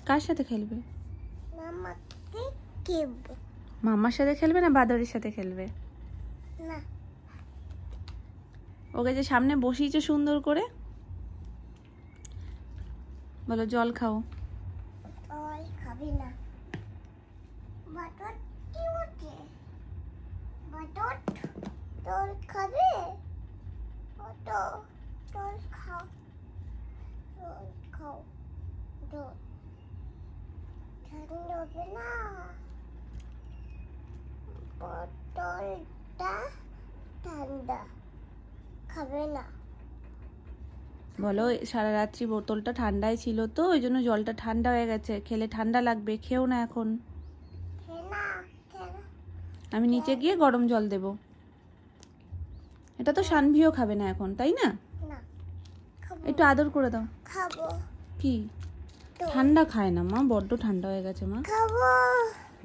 কার সাথে খেলবে? মামার সাথে খেলবে না বাদরের সাথে খেলবে? না, ওকে যে সামনে বসিয়েছে সুন্দর করে, বলো জল খাও। জল খাবি না। বাটর কি হচ্ছে? বাটর জল খাবে? তো জল খাও, জল খাও, জল ঠান্ডা হবে না। বোতলটা ঠান্ডা, খাবে না। বলো সারা রাত্রি বোতলটা ঠান্ডায় ছিল তো ওই জন্য জলটা ঠান্ডা হয়ে গেছে, খেলে ঠান্ডা লাগবে, খেও না এখন। আমি নিচে গিয়ে গরম জল দেব। এটা তো শানভিও খাবে না এখন, তাই না? একটু আদর করে দাও। খাবো। কি ঠান্ডা খায় না মা, বড্ড ঠান্ডা হয়ে গেছে মা। খাবো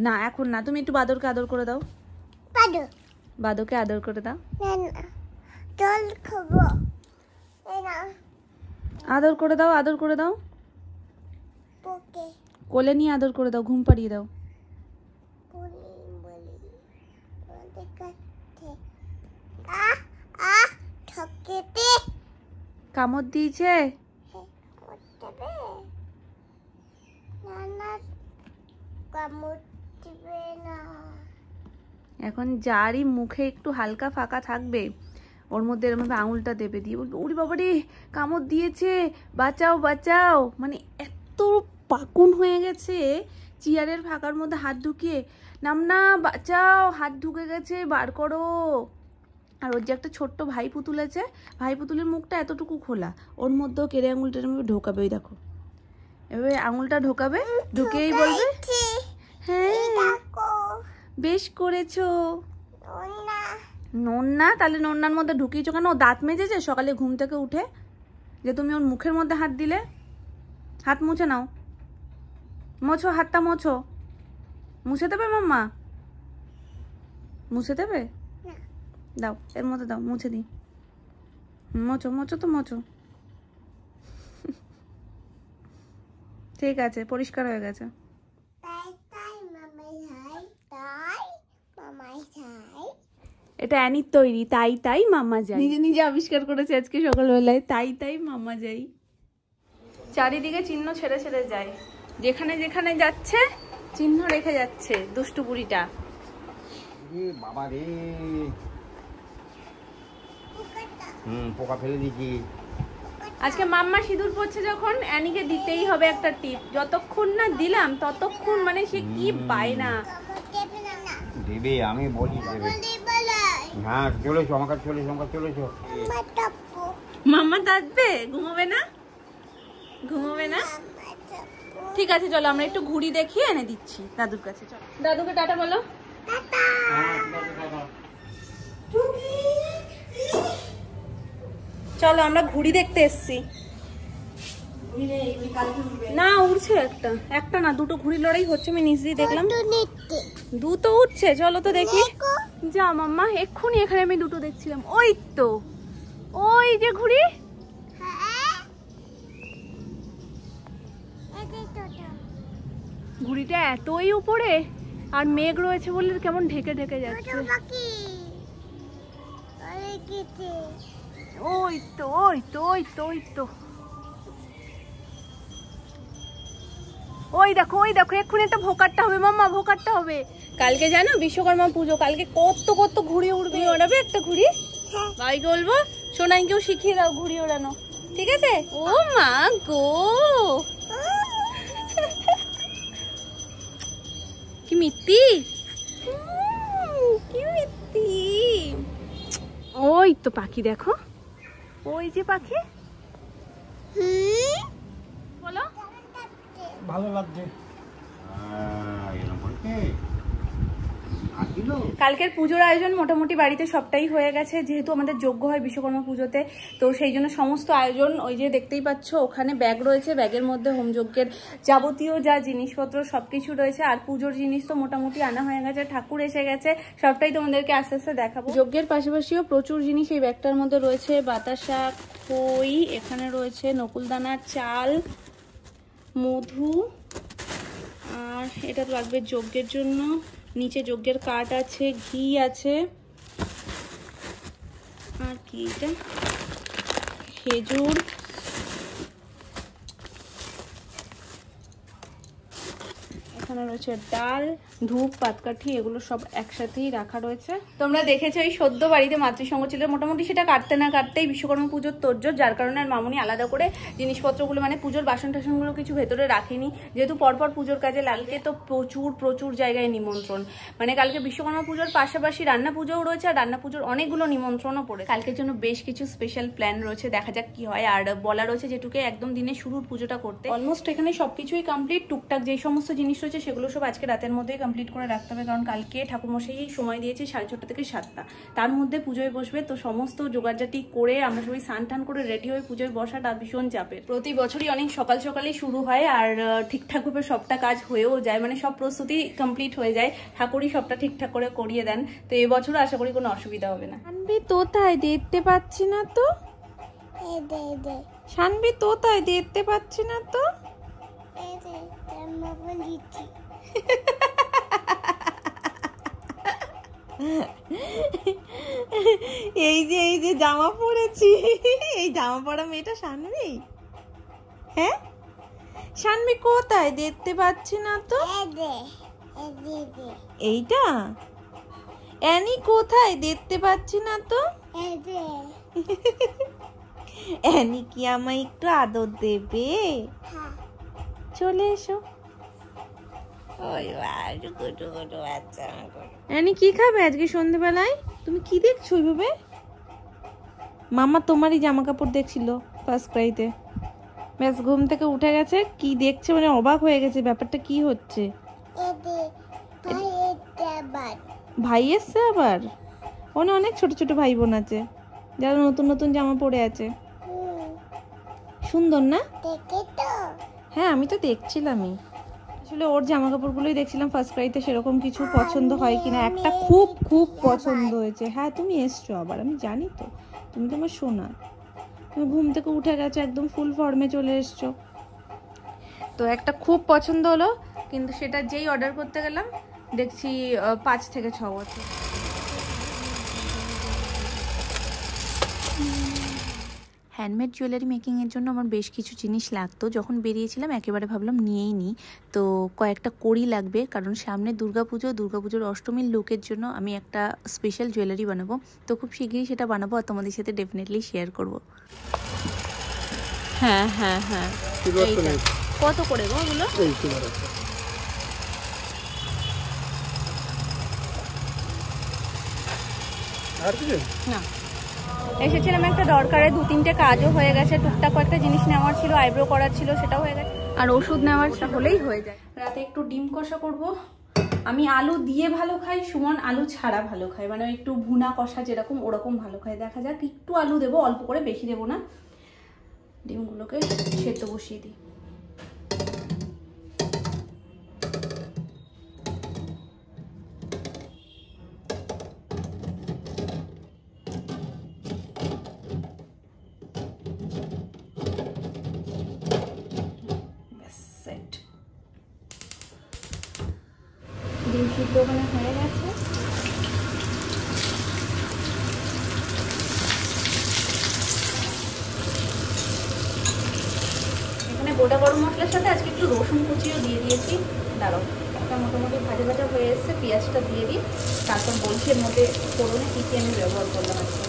না এখন না, তুমি একটু বাদরকে আদর করে দাও। বাদরকে আদর করে দাও। না, জল খাবো না। আদর করে দাও, আদর করে দাও। ওকে, কোলে নিয়ে আদর করে দাও, ঘুম পাড়িয়ে দাও। কামড় দিয়েছে? এখন যারই মুখে একটু হালকা ফাঁকা থাকবে ওর মধ্যে এরকম আঙুলটা দেবে, দিয়ে বলবে ওরে বাবা রে কামড় দিয়েছে, বাঁচাও বাঁচাও। মানে এত পাকুন হয়ে গেছে, চেয়ারের ফাঁকার মধ্যে হাত ঢুকিয়ে নাম না, বাঁচাও, হাত ঢুকে গেছে, বার করো। আর ওর যে একটা ছোট্ট ভাই পুতুল আছে, ভাই পুতুলের মুখটা এতটুকু খোলা, ওর মধ্যেও কেড়ে আঙুলটা ঢোকাবে। ওই দেখো এভাবে আঙুলটা ঢোকাবে, ঢুকেই বলবে হ্যাঁ বেশ করেছো। নন্না, তাহলে নন্নার মধ্যে ঢুকিয়েছো কেন? ও দাঁত মেজেছে সকালে ঘুম থেকে উঠে যে তুমি ওর মুখের মধ্যে হাত দিলে? হাত মুছে নাও, মোছো হাতটা, মোছো। মুছে দেবে মাম্মা? মুছে দেবে? দাও এর মধ্যে দাও, মুছে দিই। মোছো মোছো তো মোছো। ঠিক আছে, পরিষ্কার হয়ে গেছে। এটা অ্যানির তৈরি, তাই তাই মামা যাই। নিজে নিজে আবিষ্কার করেছে আজকে সকালবেলায়, তাই তাই মামা যাই। চারিদিকে চিহ্ন ছেড়ে ছেড়ে যায়, যেখানে যেখানে যাচ্ছে চিহ্ন রেখে যাচ্ছে দুষ্টু বুড়িটা। বাবা রে, পোকা ফেলে দিয়েছি। আজকে মাম্মা সিঁদুর পড়ছে যখন, অ্যানিকে দিতেই হবে একটা টিপ। যতক্ষণ না দিলাম ততক্ষণ মানে সে কি বায়না দেবে, আমি বলি দেবে। হ্যাঁ চলেছো আমার কাছে, চলেছো আমার কাছে, চলেছো। মাম্মা দাঁতবে, ঘুমোবে না? ঘুমোবে না? ঠিক আছে চলো আমরা একটু ঘুড়ি দেখিয়ে এনে দিচ্ছি দাদুর কাছে। চলো দাদুকে টাটা বলো। চলো আমরা ঘুড়ি দেখতে এসছি। না উড়ছে একটা, একটা না দুটো ঘুড়ি লড়াই হচ্ছে, আমি নিচ দিয়ে দেখলাম দুটো উঠছে। চলো তো দেখি। যা মাম্মা, এক্ষুনি এখানে আমি দুটো দেখছিলাম। ওই তো, ওই যে ঘুড়ি। ঘুড়িটা এতই উপরে আর মেঘ রয়েছে বলে কেমন ঢেকে ঢেকে যাচ্ছে। ওই তো ওই তো ওই তো ওই তো, ওই দেখো ওই দেখো, এক্ষুনি একটা ভোকারটা হবে মাম্মা, ভোকারটা হবে। কালকে জানো বিশ্বকর্মা পুজো, কালকে কত কত ঘুড়ি উড়বে। ওড়াবে একটা ঘুড়ি? ভাইকে বলবো সোনাইকেও শিখিয়ে দাও ঘুড়ি ওড়ানো, ঠিক আছে? ও মা গো, কি মিত্তি, কি মিত্তি। ওই তো পাখি দেখো, ওই যে পাখি। বলো ভালো লাগছে। কালকের পুজোর আয়োজন মোটামুটি বাড়িতে সবটাই হয়ে গেছে, যেহেতু আমাদের যজ্ঞ হয় বিশ্বকর্মা পুজোতে, তো সেই জন্য সমস্ত আয়োজন ওই যে দেখতেই পাচ্ছ ওখানে ব্যাগ রয়েছে, ব্যাগের মধ্যে হোমযজ্ঞের যাবতীয় যা জিনিসপত্র সবকিছু রয়েছে। আর পুজোর জিনিস তো মোটামুটি আনা হয়ে গেছে, ঠাকুর এসে গেছে, সবটাই তোমাদেরকে আস্তে আস্তে দেখাবো। যজ্ঞের পাশাপাশিও প্রচুর জিনিস এই ব্যাগটার মধ্যে রয়েছে। বাতাসা, খই, এখানে রয়েছে নকুলদানার চাল, মধু, আর এটা লাগবে যজ্ঞের জন্য, নিচে যজ্ঞের কাঠ আছে, ঘি আছে, আর কি এটা খেজুর, এখানে রয়েছে ডাল, ধূপ, পাতকাঠি, এগুলো সব একসাথেই রাখা রয়েছে। তোমরা দেখেছো এই সদ্য বাড়িতে মাতৃসঙ্গ ছিল, মোটামুটি সেটা কাটতে না কাটতেই বিশ্বকর্মা পুজোর তোড়জোড়, যার কারণে আর মামুনি আলাদা করে জিনিসপত্রগুলো মানে পুজোর বাসন টাসনগুলো কিছু ভেতরে রাখেনি, যেহেতু পরপর পুজোর কাজে লাগবে। তো প্রচুর জায়গায় নিমন্ত্রণ, মানে কালকে বিশ্বকর্মা পুজোর পাশাপাশি রান্না পুজোও রয়েছে, আর রান্না পুজোর অনেকগুলো নিমন্ত্রণও পড়ে। কালকের জন্য বেশ কিছু স্পেশাল প্ল্যান রয়েছে, দেখা যাক কি হয়। আর বলা রয়েছে যেটুকু একদম দিনে শুরুর পুজোটা করতে। অলমোস্ট এখানে সবকিছুই কমপ্লিট, টুকটাক যেই সমস্ত জিনিস রয়েছে সেগুলো সব আজকে রাতের মধ্যেই কমপ্লিট করে রাখতে হবে, কারণ কালকে ঠাকুরমশাই সময় দিয়েছে 6:30 থেকে 7টা, তার মধ্যে পুজোয় বসবে। তো সমস্ত জোগাড়জাটি করে আমরা সবাই স্নান টান করে রেডি হয়ে পুজোয় বসাটা ভীষণ চাপের। প্রতি বছরই অনেক সকাল সকালেই শুরু হয়, আর ঠিকঠাকভাবে সবটা কাজ হয়েও যায়, মানে সব প্রস্তুতি কমপ্লিট হয়ে যায়, ঠাকুরই সবটা ঠিকঠাক করে করিয়ে দেন। তো এবছরও আশা করি কোনো অসুবিধা হবে না। শানবি তোতায় দেখতে পাচ্ছি না তো, শানবি তোতায় দেখতে পাচ্ছি না তো। এই যে জামা পরেছি, এই জামা পরা মেয়েটা শানবি? হ্যাঁ শানবি কোথায় দেখতে পাচ্ছি না তো। এইটা অ্যানি কোথায় দেখতে পাচ্ছি না তো। অ্যানি কি আমায় একটু আদর দেবে? চলে এসো। অ্যানি কি খাবে আজকে সন্ধ্যেবেলায়? তুমি কি দেখছো ওইভাবে? মামা তোমারই জামা কাপড় দেখছিল ফার্স্ট ক্রাইতে, ব্যাস ঘুম থেকে উঠে গেছে, কি দেখছে মানে অবাক হয়ে গেছে, ব্যাপারটা কি হচ্ছে। ভাই এসছে আবার? ওনে অনেক ছোট ছোট ভাই বোন আছে যারা নতুন নতুন জামা পরে আছে। সুন্দর না? হ্যাঁ আমি তো দেখছিলামই, আসলে ওর জামা কাপড়গুলোই দেখছিলাম ফার্স্ট ক্রাইতে, সেরকম কিছু পছন্দ হয় কিনা। একটা খুব খুব পছন্দ হয়েছে। হ্যাঁ তুমি এসছো আবার, আমি জানি তো, তুমি তোমার সোনা, তুমি ঘুম থেকে উঠে গেছো, একদম ফুল ফর্মে চলে এসছো। তো একটা খুব পছন্দ হলো, কিন্তু সেটা যেই অর্ডার করতে গেলাম দেখছি 5 থেকে 6 বছর। হ্যান্ডমেড জুয়েলারি মেকিংয়ের জন্য আমার বেশ কিছু জিনিস লাগতো, যখন বেরিয়েছিলাম একেবারে ভাবলাম নিয়েই নিই। তো কয়েকটা কড়ি লাগবে, কারণ সামনে দুর্গাপুজোর অষ্টমীর লুকের জন্য আমি একটা স্পেশাল জুয়েলারি বানাবো। তো খুব শীঘ্রই সেটা বানাবো আর তোমাদের সাথে ডেফিনেটলি শেয়ার করব। হ্যাঁ হ্যাঁ হ্যাঁ, কত করে গো ওগুলো? না, এসেছিলাম একটা দরকারে, 2-3টে কাজও হয়ে গেছে, টুকটাক কয়েকটা জিনিস নেওয়ার ছিল, আইব্রো করার ছিল সেটাও হয়ে গেছে, আর ওষুধ নেওয়ার হলেই হয়ে যায়। রাতে একটু ডিম কষা করব। আমি আলু দিয়ে ভালো খাই, সুমন আলু ছাড়া ভালো খাই, মানে একটু ভুনা কষা যেরকম ওরকম ভালো খাই। দেখা যাক, একটু আলু দেবো, অল্প করে, বেশি দেবো না। ডিমগুলোকে সেদ্ধ বসিয়ে দিই। ডিম সিদ্ধ ওখানে হয়ে গেছে। এখানে গোটা গরম মশলার সাথে আজকে একটু রসুন কুচিও দিয়ে দিয়েছি। দাঁড়াও, একটা মোটামুটি ভাজা ভাজা হয়ে এসছে, পেঁয়াজটা দিয়ে দিই, তারপর বলছি এর মধ্যে ফোড়নে কী কী আমি ব্যবহার করলাম আজকে।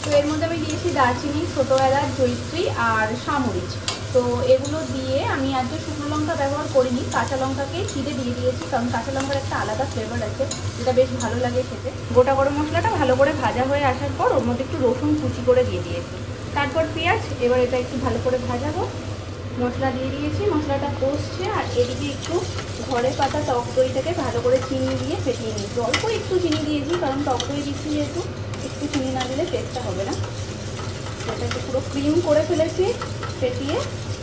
তো এর মধ্যে আমি দিয়েছি দারচিনি, ছোটো এলাচ, জয়িত্রী আর সামরিচ। তো এগুলো দিয়ে আমি আজকে শুকনো লঙ্কা ব্যবহার করিনি, কাঁচা লঙ্কাকে চিড়ে দিয়ে দিয়েছি, কারণ কাঁচা লঙ্কার একটা আলাদা ফ্লেভার আছে যেটা বেশ ভালো লাগে খেতে। গোটা গরম মশলাটা ভালো করে ভাজা হয়ে আসার পর ওর মধ্যে একটু রসুন কুচি করে দিয়ে দিয়েছি, তারপর পেঁয়াজ। এবার এটা একটু ভালো করে ভাজাবো। মশলা দিয়ে দিয়েছি, মশলাটা কষছে, আর এদিকে একটু ঘরে পাতা টক দইটাকে ভালো করে চিনি দিয়ে ফেটিয়ে নিয়েছি। অল্প একটু চিনি দিয়েছি, কারণ টক দই দিচ্ছি যেহেতু, একটু চিনি না দিলে টেস্টটা হবে না। এটাকে পুরো ক্রিম করে ফেলেছি ফেটিয়ে,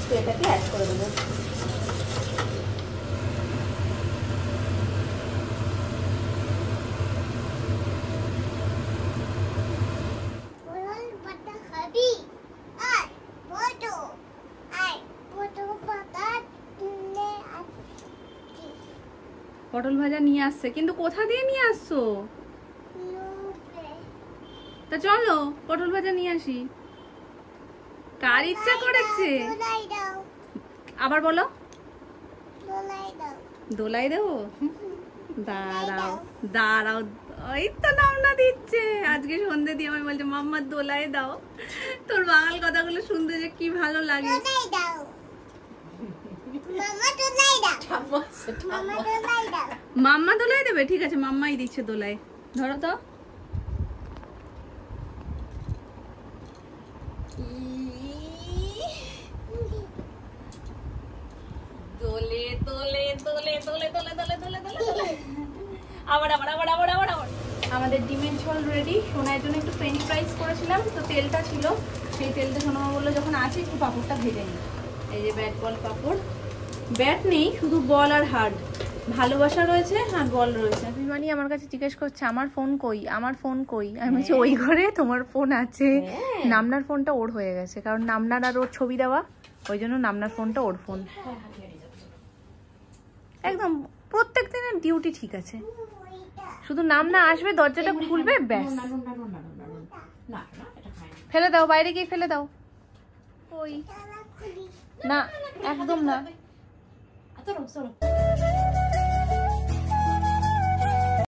তো এটাকে অ্যাড করে দেবো। পটল ভাজা নিয়ে আসছে, কিন্তু কোথা দিয়ে নিয়ে আসছো? তা চলো পটল ভাজা নিয়ে আসি। কার ইচ্ছা করেছে? দোলাই দাও, আবার বলো। দোলাই দাও। দোলাই দেবো? দাঁড়াও দাঁড়াও, ওই তো নামনা দিচ্ছে। আজকে সন্ধ্যে দিয়ে আমি বলছে মাম্মা দোলাই দাও। তোর বাঙাল কথাগুলো শুনতে যে কি ভালো লাগে। দোলাই দাও। মামা দোলাই দাও। মামা দোলাই দাও। মাম্মা দোলাই দেবে? ঠিক আছে, মাম্মাই দিচ্ছে দোলাই। ধরো তো। দোলে দোলে দোলে দোলে দোলে দোলে দোলে দোলে। আবার আবার আবার আবার আবার আবার। আমাদের ডিমের ঝোল রেডি। সোনার জন্য একটু ফ্রেঞ্চ ফ্রাইজ করেছিলাম, তো তেলটা ছিল, সেই তেলটা সোনা বললো যখন আছে একটু পাঁপড়টা ভেজে নিই। এই যে ব্যাট বল পাঁপড়, ব্যাট নেই, শুধু বল আর হার্ড। ভালোবাসা রয়েছে আর বল রয়েছে। অভিমানী আমার কাছে জিজ্ঞেস করছে আমার ফোন কই, আমার ফোন কই। আমি বলছি ওই ঘরে তোমার ফোন আছে। নামনার ফোনটা ওর হয়ে গেছে, কারণ নামনার আর ওর ছবি দেওয়া, ওই জন্য নামনার ফোনটা ওর ফোন। একদম প্রত্যেক দিনের ডিউটি ঠিক আছে, শুধু নামনা আসবে দরজাটা খুলবে ব্যাস। ফেলে দাও, বাইরে গিয়ে ফেলে দাও। ওই না, একদম না।